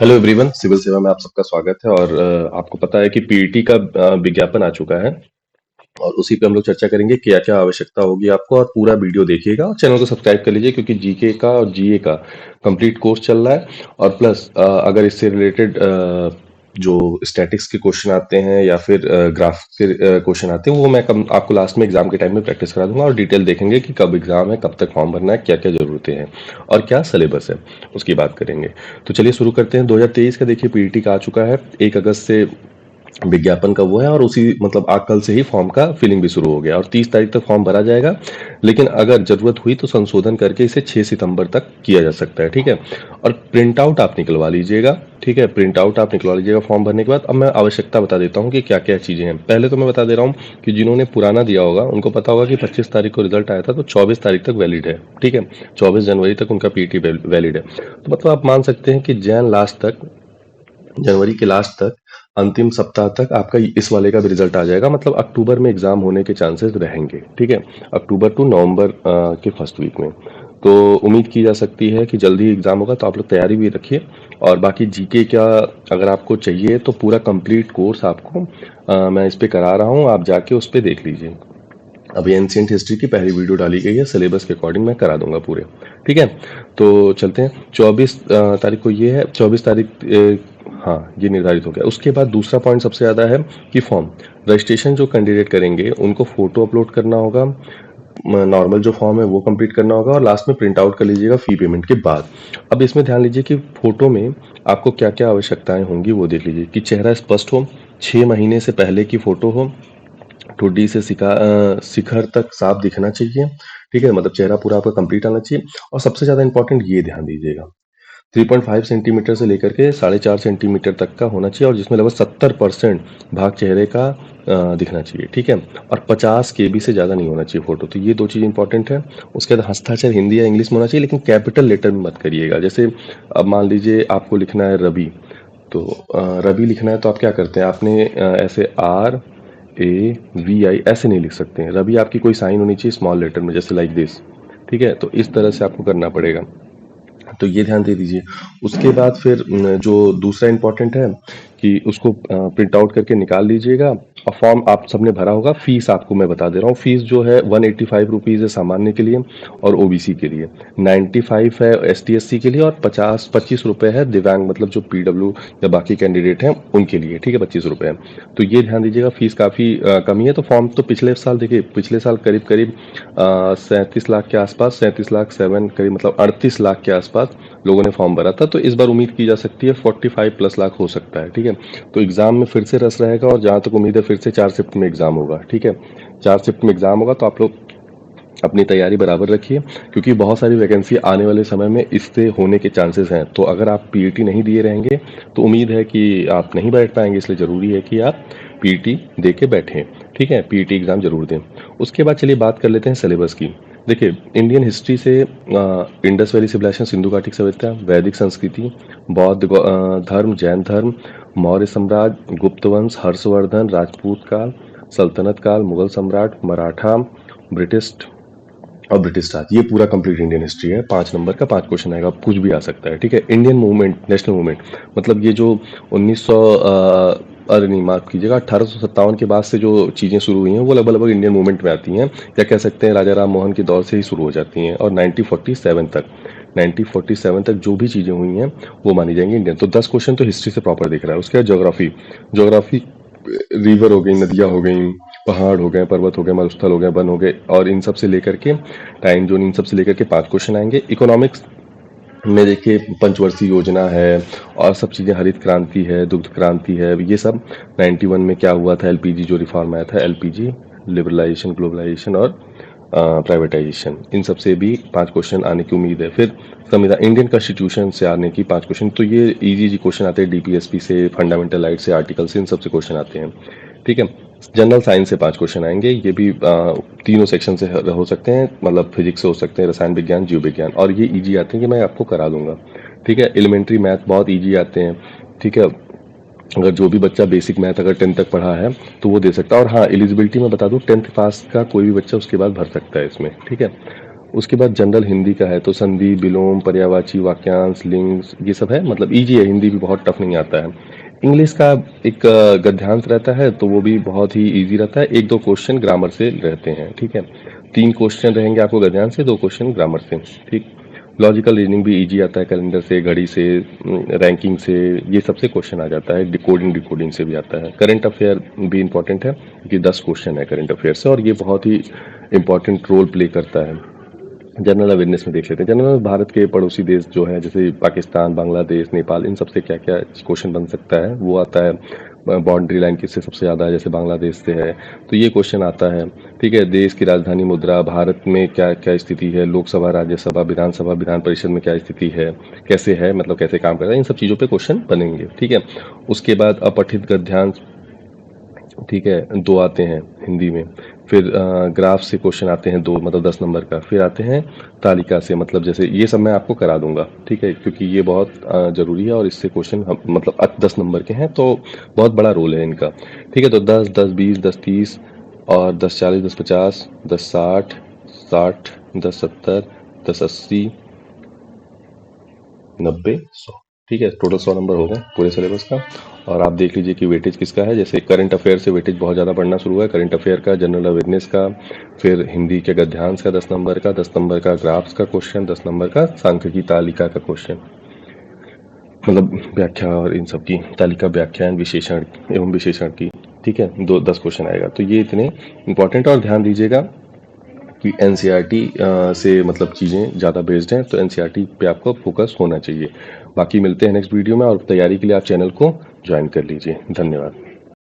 Hello everyone, civil सेवा में आप सबका स्वागत है। और आपको पता है कि पीईटी का विज्ञापन आ चुका है और उसी पे हम लोग चर्चा करेंगे क्या क्या आवश्यकता होगी आपको। और पूरा वीडियो देखिएगा और चैनल को सब्सक्राइब कर लीजिए क्योंकि जीके का और जीए का कंप्लीट कोर्स चल रहा है। और प्लस अगर इससे रिलेटेड जो स्टैटिक्स के क्वेश्चन आते हैं या फिर ग्राफ के क्वेश्चन आते हैं वो मैं आपको लास्ट में एग्जाम के टाइम में प्रैक्टिस करा दूंगा और डिटेल देखेंगे कि कब एग्जाम है, कब तक फॉर्म भरना है, क्या क्या जरूरतें हैं और क्या सिलेबस है, उसकी बात करेंगे। तो चलिए शुरू करते हैं। 2023 का देखिए पीईटी का आ चुका है। 1 अगस्त से विज्ञापन का वो है और उसी मतलब आज कल से ही फॉर्म का फिलिंग भी शुरू हो गया और 30 तारीख तक फॉर्म भरा जाएगा। लेकिन अगर जरूरत हुई तो संशोधन करके इसे 6 सितंबर तक किया जा सकता है, ठीक है। और प्रिंट आउट आप निकलवा लीजिएगा, ठीक है। प्रिंट आउट आप निकलवा लीजिएगा फॉर्म भरने के बाद। अब मैं आवश्यकता बता देता हूँ कि क्या क्या चीजें हैं। पहले तो मैं बता दे रहा हूँ कि जिन्होंने पुराना दिया होगा उनको पता होगा कि 25 तारीख को रिजल्ट आया था तो 24 तारीख तक वैलिड है, ठीक है। 24 जनवरी तक उनका पीटी वैलिड है। तो मतलब आप मान सकते हैं कि जनवरी के लास्ट तक, अंतिम सप्ताह तक आपका इस वाले का भी रिजल्ट आ जाएगा। मतलब अक्टूबर में एग्जाम होने के चांसेस रहेंगे, ठीक है। अक्टूबर टू नवंबर के फर्स्ट वीक में। तो उम्मीद की जा सकती है कि जल्दी एग्जाम होगा, तो आप लोग तैयारी भी रखिए। और बाकी जीके का अगर आपको चाहिए तो पूरा कंप्लीट कोर्स आपको मैं इस पे करा रहा हूँ, आप जाके उस पे देख लीजिए। अभी एंशियंट हिस्ट्री की पहली वीडियो डाली गई है, सिलेबस के अकॉर्डिंग मैं करा दूंगा पूरे, ठीक है। तो चलते हैं। 24 तारीख को ये है, 24 तारीख हाँ ये निर्धारित हो गया। उसके बाद दूसरा पॉइंट सबसे ज़्यादा है कि फॉर्म रजिस्ट्रेशन जो कैंडिडेट करेंगे उनको फोटो अपलोड करना होगा। नॉर्मल जो फॉर्म है वो कंप्लीट करना होगा और लास्ट में प्रिंट आउट कर लीजिएगा फी पेमेंट के बाद। अब इसमें ध्यान लीजिए कि फोटो में आपको क्या क्या आवश्यकताएं होंगी वो देख लीजिए कि चेहरा स्पष्ट हो, 6 महीने से पहले की फोटो हो, ठुड्डी से शिखर तक साफ दिखना चाहिए, ठीक है। मतलब चेहरा पूरा आपका कंप्लीट आना चाहिए। और सबसे ज्यादा इंपॉर्टेंट ये ध्यान दीजिएगा, 3.5 सेंटीमीटर से लेकर के 4.5 सेंटीमीटर तक का होना चाहिए और जिसमें लगभग 70% भाग चेहरे का दिखना चाहिए, ठीक है। और 50 KB से ज़्यादा नहीं होना चाहिए फोटो। तो ये दो चीज़ इंपॉर्टेंट है। उसके बाद हस्ताक्षर हिंदी या इंग्लिश में होना चाहिए, लेकिन कैपिटल लेटर में मत करिएगा। जैसे अब मान लीजिए आपको लिखना है रवि, तो रवि लिखना है तो आप क्या करते हैं, आपने ऐसे RAVI ऐसे नहीं लिख सकते हैं। रवि आपकी कोई साइन होनी चाहिए स्मॉल लेटर में, जैसे लाइक दिस, ठीक है। तो इस तरह से आपको करना पड़ेगा, तो ये ध्यान दे दीजिए। उसके बाद फिर जो दूसरा इंपॉर्टेंट है कि उसको प्रिंट आउट करके निकाल लीजिएगा। और फॉर्म आप सबने भरा होगा। फीस आपको मैं बता दे रहा हूँ, फीस जो है 185 रुपीज़ है सामान्य के लिए और ओबीसी के लिए, 95 है ST SC के लिए और 25 रुपये है दिव्यांग मतलब जो PW या बाकी कैंडिडेट हैं उनके लिए, ठीक है। 25 रुपये है। तो ये ध्यान दीजिएगा, फीस काफ़ी कमी है। तो फॉर्म तो पिछले साल देखिए, पिछले साल करीब करीब 37 लाख के आसपास, 37 लाख 7 करीब मतलब 38 लाख के आसपास लोगों ने फॉर्म भरा था। तो इस बार उम्मीद की जा सकती है 45+ लाख हो सकता है, ठीक है। तो एग्जाम में फिर से रस रहेगा और जहाँ तक उम्मीद है फिर से 4 शिफ्ट में एग्जाम होगा, ठीक है। 4 शिफ्ट में एग्जाम होगा, तो आप लोग अपनी तैयारी बराबर रखिए क्योंकि बहुत सारी वैकेंसी आने वाले समय में इससे होने के चांसेस हैं। तो अगर आप पीईटी नहीं दिए रहेंगे तो उम्मीद है कि आप नहीं बैठ पाएंगे, इसलिए ज़रूरी है कि आप पीईटी दे के बैठें, ठीक है। पीईटी एग्ज़ाम जरूर दें। उसके बाद चलिए बात कर लेते हैं सिलेबस की। देखिए, इंडियन हिस्ट्री से इंडस वैली सिविलाइजेशन, सिंधु घाटी सभ्यता, वैदिक संस्कृति, बौद्ध धर्म, जैन धर्म, मौर्य साम्राज्य, गुप्त वंश, हर्षवर्धन, राजपूत काल, सल्तनत काल, मुगल सम्राट, मराठा, ब्रिटिश और ब्रिटिश राज, ये पूरा कंप्लीट इंडियन हिस्ट्री है। 5 नंबर का 5 क्वेश्चन आएगा, कुछ भी आ सकता है, ठीक है। इंडियन मूवमेंट, नेशनल मूवमेंट, मतलब ये जो 1900 अरे नहीं माफ कीजिएगा, 1857 के बाद से जो चीज़ें शुरू हुई हैं वो लगभग लगभग इंडियन मूवमेंट में आती हैं, या कह सकते हैं राजा राम मोहन के दौर से ही शुरू हो जाती हैं। और 1947 तक जो भी चीज़ें हुई हैं वो मानी जाएंगी इंडियन। तो 10 क्वेश्चन तो हिस्ट्री से प्रॉपर दिख रहा है। उसके बाद ज्योग्राफी, ज्योग्राफी रिवर हो गई, नदियाँ हो गई, पहाड़ हो गए, पर्वत हो गए, मरुस्थल हो गए, वन हो गए, और इन सब से लेकर के टाइम जोन, इन सब से लेकर के 5 क्वेश्चन आएंगे। इकोनॉमिक्स में देखिए पंचवर्षीय योजना है और सब चीज़ें, हरित क्रांति है, दुग्ध क्रांति है, ये सब 91 में क्या हुआ था, एलपीजी जो रिफॉर्म आया था, एलपीजी, लिबरलाइजेशन, ग्लोबलाइजेशन और प्राइवेटाइजेशन, इन सब से भी 5 क्वेश्चन आने की उम्मीद है। फिर संविधान, इंडियन कॉन्स्टिट्यूशन से आने की 5 क्वेश्चन, तो ये इजी इजी क्वेश्चन आते हैं, डीपीएसपी से, फंडामेंटल राइट से, आर्टिकल से, इन सब से क्वेश्चन आते हैं, ठीक है। जनरल साइंस से 5 क्वेश्चन आएंगे, ये भी तीनों सेक्शन से हो सकते हैं, मतलब फिजिक्स से हो सकते हैं, रसायन विज्ञान, जीव विज्ञान, और ये इजी आते हैं कि मैं आपको करा दूंगा, ठीक है। एलिमेंट्री मैथ बहुत इजी आते हैं, ठीक है। अगर जो भी बच्चा बेसिक मैथ अगर 10th तक पढ़ा है तो वो दे सकता है। और हाँ, एलिजिबिलिटी मैं बता दूं, 10th पास का कोई भी बच्चा उसके बाद भर सकता है इसमें, ठीक है। उसके बाद जनरल हिंदी का है तो संधि, विलोम, पर्यायवाची, वाक्यांश, लिंग, ये सब है, मतलब इजी है, हिंदी भी बहुत टफ नहीं आता है। इंग्लिश का एक गद्यांश रहता है तो वो भी बहुत ही इजी रहता है, 1-2 क्वेश्चन ग्रामर से रहते हैं, ठीक है। 3 क्वेश्चन रहेंगे आपको गद्यांश से, 2 क्वेश्चन ग्रामर से, ठीक। लॉजिकल रीजनिंग भी इजी आता है, कैलेंडर से, घड़ी से, रैंकिंग से, ये सबसे क्वेश्चन आ जाता है, डिकोडिंग से भी आता है। करंट अफेयर भी इंपॉर्टेंट है क्योंकि 10 क्वेश्चन है करंट अफेयर से और ये बहुत ही इंपॉर्टेंट रोल प्ले करता है। जनरल अवेयरनेस में देख लेते हैं, जनरल भारत के पड़ोसी देश जो है जैसे पाकिस्तान, बांग्लादेश, नेपाल, इन सबसे क्या क्या क्वेश्चन बन सकता है वो आता है। बाउंड्री लाइन किससे सबसे ज़्यादा है, जैसे बांग्लादेश से है, तो ये क्वेश्चन आता है, ठीक है। देश की राजधानी मुद्रा, भारत में क्या क्या स्थिति है, लोकसभा, राज्यसभा, विधानसभा, विधान परिषद में क्या स्थिति है, कैसे है, मतलब कैसे काम कर रहा है, इन सब चीज़ों पे क्वेश्चन बनेंगे, ठीक है। उसके बाद अपठित गद्यांश, ठीक है, 2 आते हैं हिंदी में। फिर ग्राफ से क्वेश्चन आते हैं 2, मतलब 10 नंबर का। फिर आते हैं तालिका से, मतलब जैसे ये सब मैं आपको करा दूंगा, ठीक है, क्योंकि ये बहुत ज़रूरी है और इससे क्वेश्चन हम मतलब 10 नंबर के हैं तो बहुत बड़ा रोल है इनका, ठीक है। तो 10, 10, 20, 10, 30 और 10, 40, 10, 50, 10, 60, 60, 10, 70, 10, 80, 90, 100, ठीक है। टोटल 100 नंबर हो गए पूरे सिलेबस का। और आप देख लीजिए कि वेटेज किसका है, जैसे करंट अफेयर से वेटेज बहुत ज़्यादा बढ़ना शुरू हुआ है, करंट अफेयर का, जनरल अवेयरनेस का, फिर हिंदी के गद्यांश का 10 नंबर का, 10 नंबर का ग्राफ्स का क्वेश्चन, 10 नंबर का सांख्यिकी तालिका का क्वेश्चन, मतलब व्याख्या और इन सब की तालिका, व्याख्यान, विशेषण एवं विशेषण की, ठीक है। 10 क्वेश्चन आएगा, तो ये इतने इंपॉर्टेंट। और ध्यान दीजिएगा कि एनसीईआरटी से मतलब चीज़ें ज़्यादा बेस्ड हैं, तो एनसीईआरटी पे आपको फोकस होना चाहिए। बाकी मिलते हैं नेक्स्ट वीडियो में, और तैयारी के लिए आप चैनल को ज्वाइन कर लीजिए। धन्यवाद।